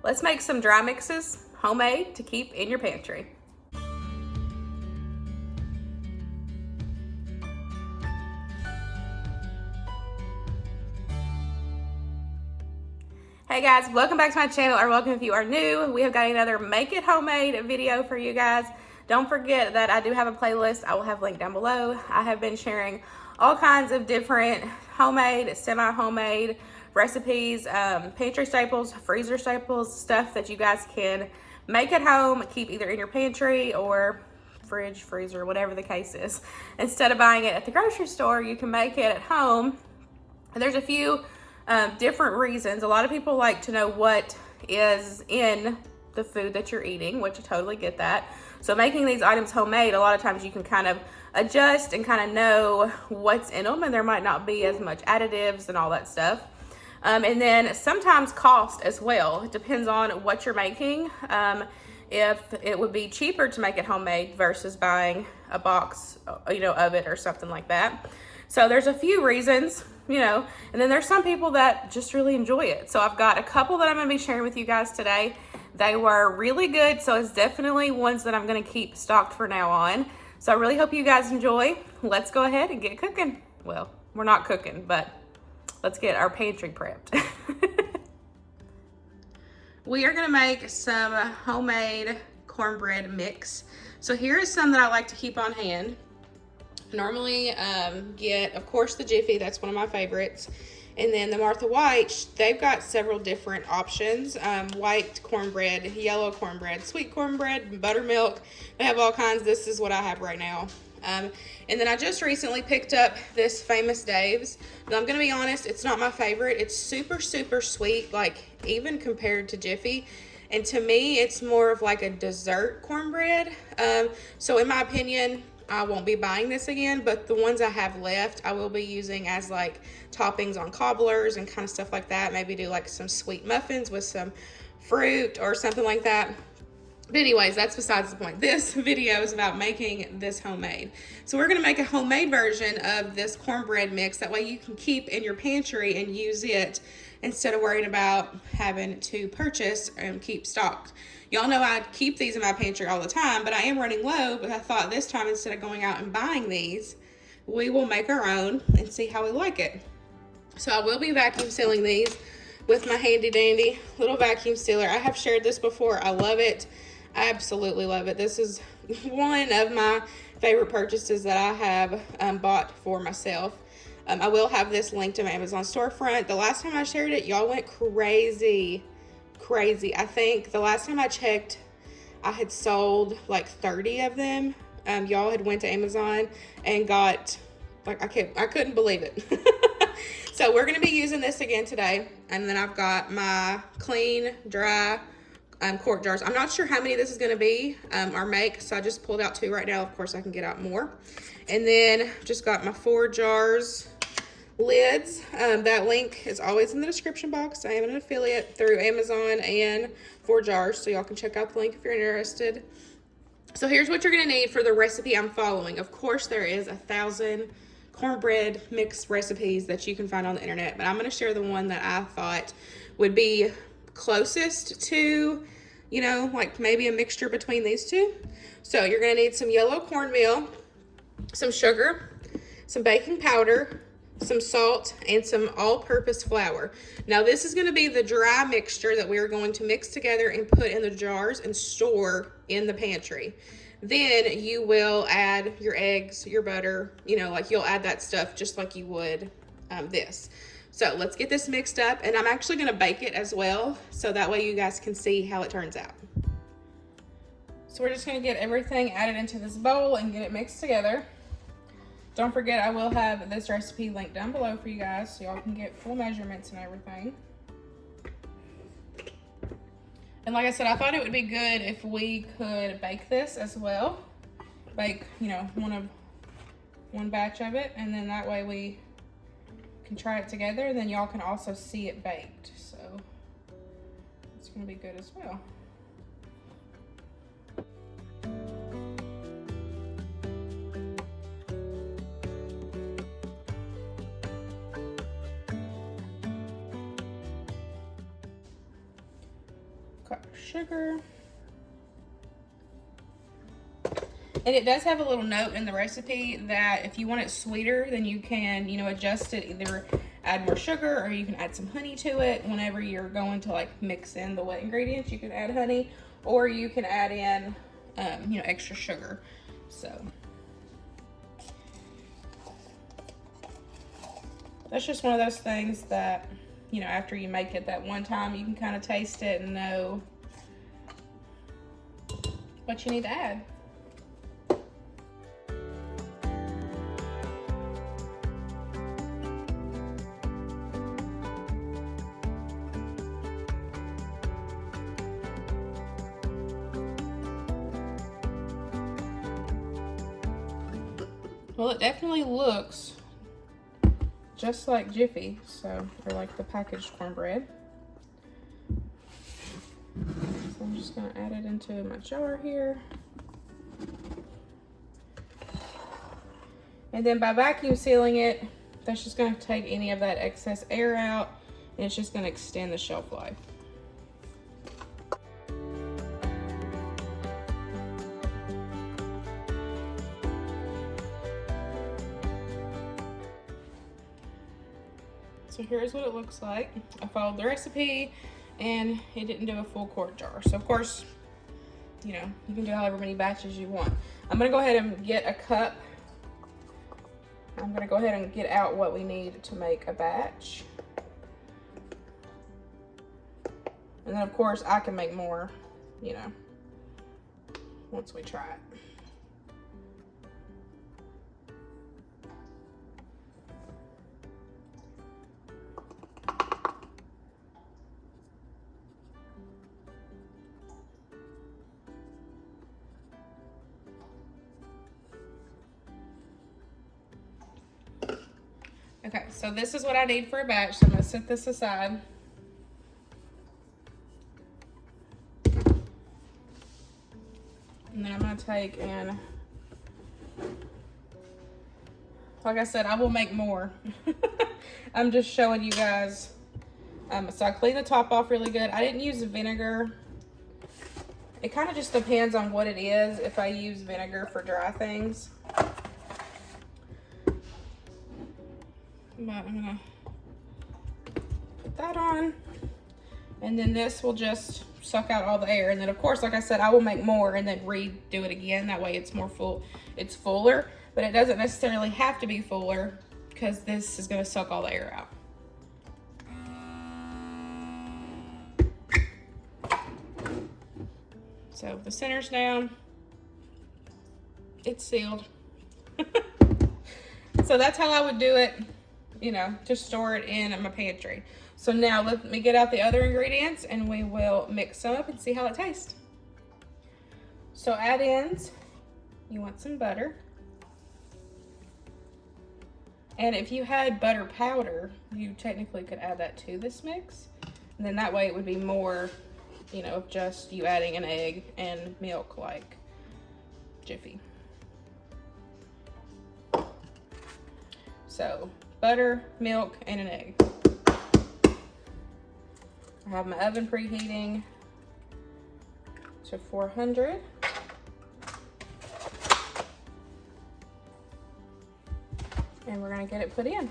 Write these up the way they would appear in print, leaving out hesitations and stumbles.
let's make some dry mixes, homemade, to keep in your pantry. Hey guys, welcome back to my channel, or welcome if you are new. We have got another Make It Homemade video for you guys. Don't forget that I do have a playlist. I will have linked down below. I have been sharing all kinds of different homemade, semi-homemade recipes, pantry staples, freezer staples, stuff that you guys can make at home, keep either in your pantry or fridge, freezer, whatever the case is. Instead of buying it at the grocery store, you can make it at home. And there's a few different reasons. A lot of people like to know what is in the food that you're eating, which I totally get that. So making these items homemade, a lot of times you can kind of adjust and kind of know what's in them, and there might not be as much additives and all that stuff. And then sometimes cost as well. It depends on what you're making. If it would be cheaper to make it homemade versus buying a box, of it or something like that. So there's a few reasons, and then there's some people that just really enjoy it. So I've got a couple that I'm going to be sharing with you guys today. They were really good, so it's definitely ones that I'm going to keep stocked for now on. So I really hope you guys enjoy. Let's go ahead and get cooking. Well, we're not cooking, but let's get our pantry prepped. We are going to make some homemade cornbread mix. So here is some that I like to keep on hand. Normally get, of course, the Jiffy. That's one of my favorites. And then the Martha White, they've got several different options. White cornbread, yellow cornbread, sweet cornbread, buttermilk. They have all kinds. This is what I have right now. And then I just recently picked up this Famous Dave's. Now, I'm going to be honest, it's not my favorite. It's super, super sweet, like even compared to Jiffy. And to me, it's more of like a dessert cornbread. So in my opinion, I won't be buying this again, but the ones I have left, I will be using as like toppings on cobblers and kind of stuff like that. Maybe do like some sweet muffins with some fruit or something like that. But anyways, that's besides the point. This video is about making this homemade. So we're going to make a homemade version of this cornbread mix. That way you can keep in your pantry and use it instead of worrying about having to purchase and keep stocked. Y'all know I keep these in my pantry all the time, but I am running low. But I thought this time, instead of going out and buying these, we will make our own and see how we like it. So I will be vacuum sealing these with my handy dandy little vacuum sealer. I have shared this before. I love it. I absolutely love it. This is one of my favorite purchases that I have bought for myself. I will have this linked to my Amazon storefront. The last time I shared it, y'all went crazy. I think the last time I checked, I had sold like 30 of them. Y'all had went to Amazon and got, like, I couldn't believe it. So we're going to be using this again today. And then I've got my clean, dry quart jars. I'm not sure how many this is going to be or make, so I just pulled out 2 right now. Of course, I can get out more. And then just got my 4 jars lids. That link is always in the description box. I am an affiliate through Amazon and 4 jars, so y'all can check out the link if you're interested. So here's what you're going to need for the recipe I'm following. Of course, there is 1,000 cornbread mix recipes that you can find on the internet, but I'm going to share the one that I thought would be closest to, like maybe a mixture between these two. So you're going to need some yellow cornmeal, some sugar, some baking powder, some salt, and some all-purpose flour. Now this is going to be the dry mixture that we are going to mix together and put in the jars and store in the pantry. Then you will add your eggs, your butter, like you'll add that stuff just like you would this. So let's get this mixed up, and I'm actually going to bake it as well, so that way you guys can see how it turns out. So we're just going to get everything added into this bowl and get it mixed together. Don't forget, I will have this recipe linked down below for you guys, so y'all can get full measurements and everything. And like I said, I thought it would be good if we could bake this as well. Bake, one batch of it, and then that way we can try it together, and then y'all can also see it baked. So it's gonna be good as well. Got sugar. And it does have a little note in the recipe that if you want it sweeter, then you can, you know, adjust it, either add more sugar or you can add some honey to it. Whenever you're going to like mix in the wet ingredients, you can add honey, or you can add in, you know, extra sugar. So that's just one of those things that, you know, after you make it that one time, you can kind of taste it and know what you need to add. Well, it definitely looks just like Jiffy, so, or like the packaged cornbread. So I'm just gonna add it into my jar here. And then by vacuum sealing it, that's just gonna take any of that excess air out, and it's just gonna extend the shelf life. So here's what it looks like. I followed the recipe and it didn't do a full quart jar. So of course, you know, you can do however many batches you want. I'm gonna go ahead and get a cup. I'm gonna go ahead and get out what we need to make a batch. And then of course I can make more, you know, once we try it. Okay, so this is what I need for a batch, so I'm gonna set this aside. And then I'm gonna take and, like I said, I will make more. I'm just showing you guys. So I clean the top off really good. I didn't use vinegar. It kind of just depends on what it is, if I use vinegar for dry things. But I'm gonna put that on, and then this will just suck out all the air. And then of course, like I said, I will make more and then redo it again. That way it's more full, it's fuller, but it doesn't necessarily have to be fuller because this is gonna suck all the air out. So the center's down, it's sealed. So that's how I would do it, you know, to store it in my pantry. So now let me get out the other ingredients and we will mix them up and see how it tastes. So add-ins, you want some butter. And if you had butter powder, you technically could add that to this mix. And then that way it would be more, you know, just you adding an egg and milk like Jiffy. So butter, milk, and an egg. I have my oven preheating to 400. And we're gonna get it put in.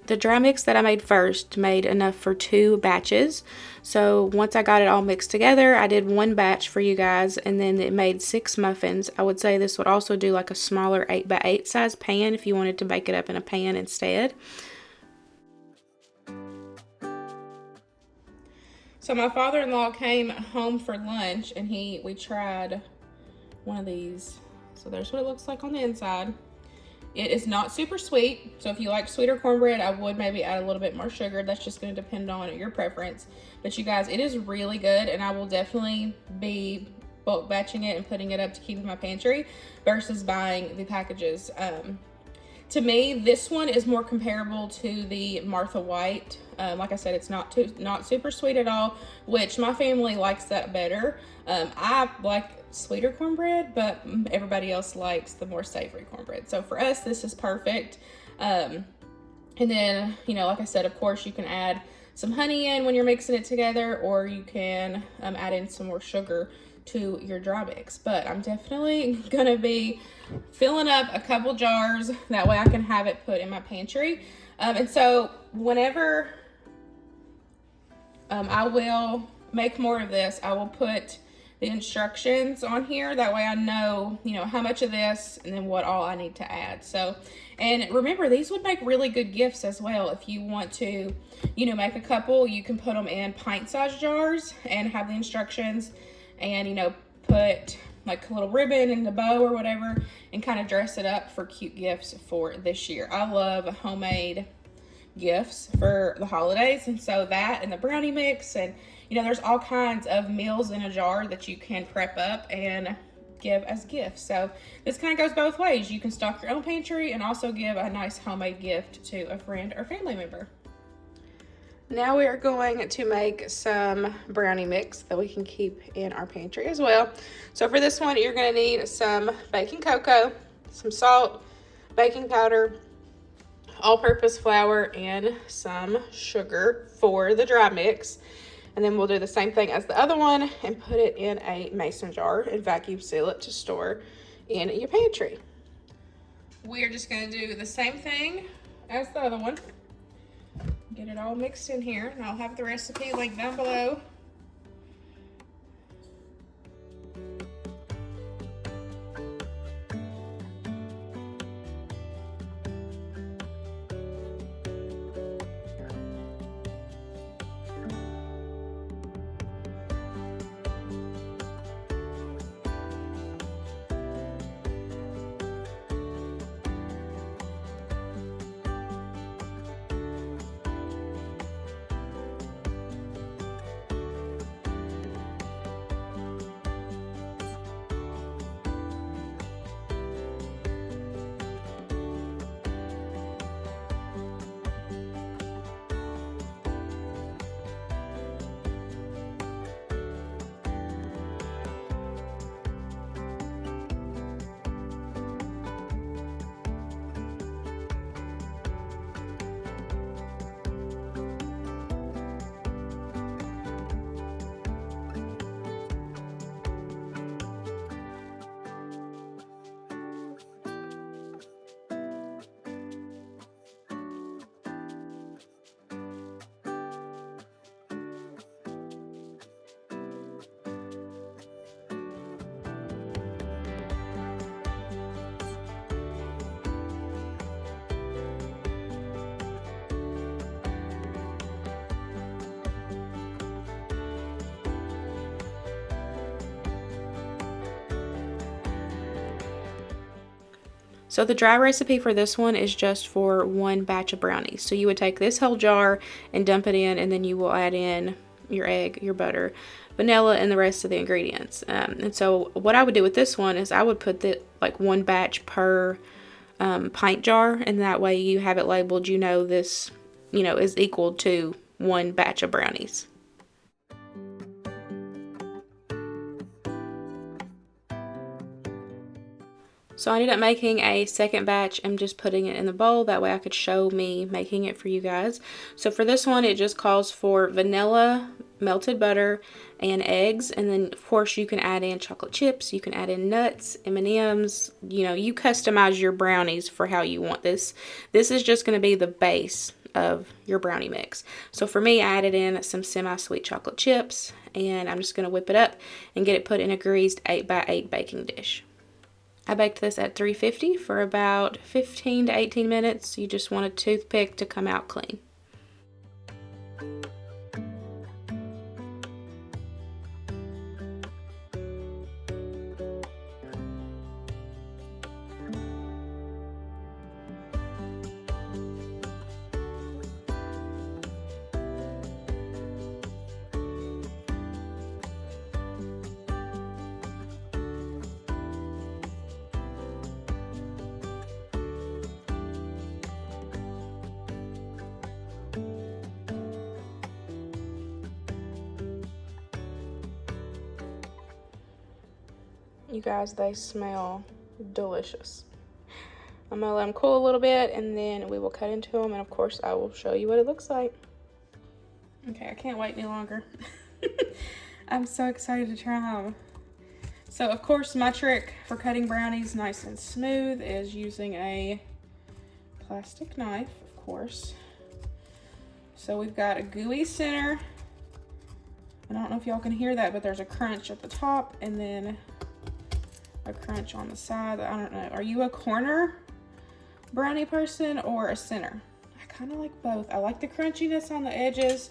The dry mix that I made first made enough for 2 batches. So once I got it all mixed together, I did 1 batch for you guys, and then it made 6 muffins. I would say this would also do like a smaller 8x8 size pan if you wanted to bake it up in a pan instead. So my father-in-law came home for lunch and we tried one of these. So there's what it looks like on the inside. It is not super sweet, so if you like sweeter cornbread, I would maybe add a little bit more sugar. That's just going to depend on your preference. But you guys, it is really good, and I will definitely be bulk batching it and putting it up to keep in my pantry versus buying the packages. To me, this one is more comparable to the Martha White. Like I said, it's not super sweet at all, which my family likes that better. I like sweeter cornbread, but everybody else likes the more savory cornbread. So for us, this is perfect. And then, you know, like I said, of course, you can add some honey in when you're mixing it together, or you can add in some more sugar to your dry mix. But I'm definitely gonna be filling up a couple jars, that way I can have it put in my pantry. And so whenever I will make more of this, I will put the instructions on here, that way I know, you know, how much of this and then what all I need to add. So, and remember, these would make really good gifts as well. If you want to, you know, make a couple, you can put them in pint-sized jars and have the instructions, and, you know, put like a little ribbon in the bow or whatever, and kind of dress it up for cute gifts for this year. I love homemade gifts for the holidays, and so that and the brownie mix, and you know, there's all kinds of meals in a jar that you can prep up and give as gifts. So this kind of goes both ways. You can stock your own pantry and also give a nice homemade gift to a friend or family member. Now we are going to make some brownie mix that we can keep in our pantry as well. So for this one, you're going to need some baking cocoa, some salt, baking powder, all-purpose flour, and some sugar for the dry mix. And then we'll do the same thing as the other one and put it in a mason jar and vacuum seal it to store in your pantry. We are just going to do the same thing as the other one. Get it all mixed in here, and I'll have the recipe linked down below. So the dry recipe for this one is just for one batch of brownies. So you would take this whole jar and dump it in, and then you will add in your egg, your butter, vanilla, and the rest of the ingredients. And so what I would do with this one is I would put like one batch per pint jar, and that way you have it labeled, you know, this, you know, is equal to one batch of brownies. So I ended up making a second batch and just putting it in the bowl. That way I could show me making it for you guys. So for this one, it just calls for vanilla, melted butter, and eggs. And then, of course, you can add in chocolate chips. You can add in nuts, M&Ms. You know, you customize your brownies for how you want this. This is just going to be the base of your brownie mix. So for me, I added in some semi-sweet chocolate chips. And I'm just going to whip it up and get it put in a greased 8x8 baking dish. I baked this at 350 for about 15 to 18 minutes. You just want a toothpick to come out clean. You guys, they smell delicious. I'm gonna let them cool a little bit and then we will cut into them, and of course I will show you what it looks like. Okay, I can't wait any longer. I'm so excited to try them. So of course my trick for cutting brownies nice and smooth is using a plastic knife, of course. So we've got a gooey center. I don't know if y'all can hear that, but there's a crunch at the top and then a crunch on the side. I don't know. Are you a corner brownie person or a center? I kind of like both. I like the crunchiness on the edges,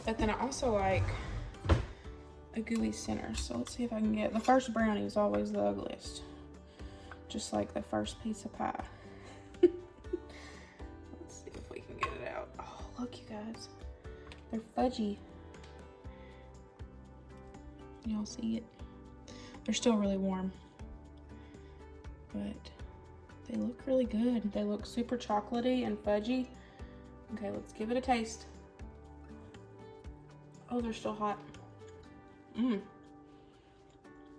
but then I also like a gooey center. So let's see if I can get, the first brownie is always the ugliest. Just like the first piece of pie. Let's see if we can get it out. Oh, look you guys. They're fudgy. Y'all see it? They're still really warm, but they look really good. They look super chocolatey and fudgy. Okay, let's give it a taste. Oh, they're still hot.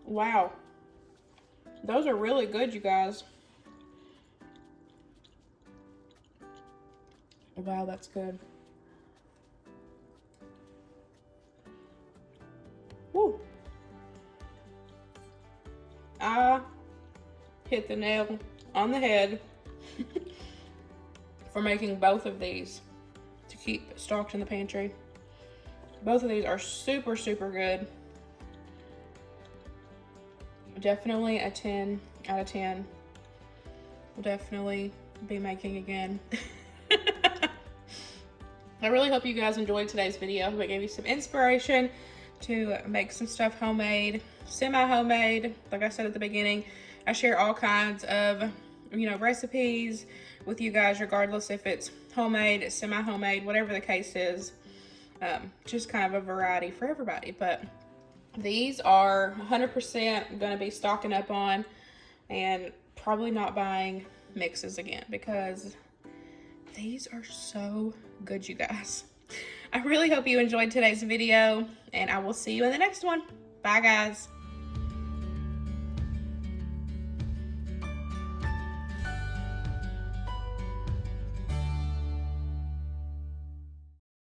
Wow. Those are really good, you guys. Wow, that's good. Woo. I hit the nail on the head for making both of these to keep stocked in the pantry. Both of these are super, super good. Definitely a 10 out of 10. We'll definitely be making again. I really hope you guys enjoyed today's video. I hope it gave you some inspiration to make some stuff homemade, semi-homemade. Like I said at the beginning, I share all kinds of, recipes with you guys, regardless if it's homemade, semi-homemade, whatever the case is. Just kind of a variety for everybody. But these are 100% going to be stocking up on and probably not buying mixes again because these are so good, you guys. I really hope you enjoyed today's video, and I will see you in the next one. Bye, guys.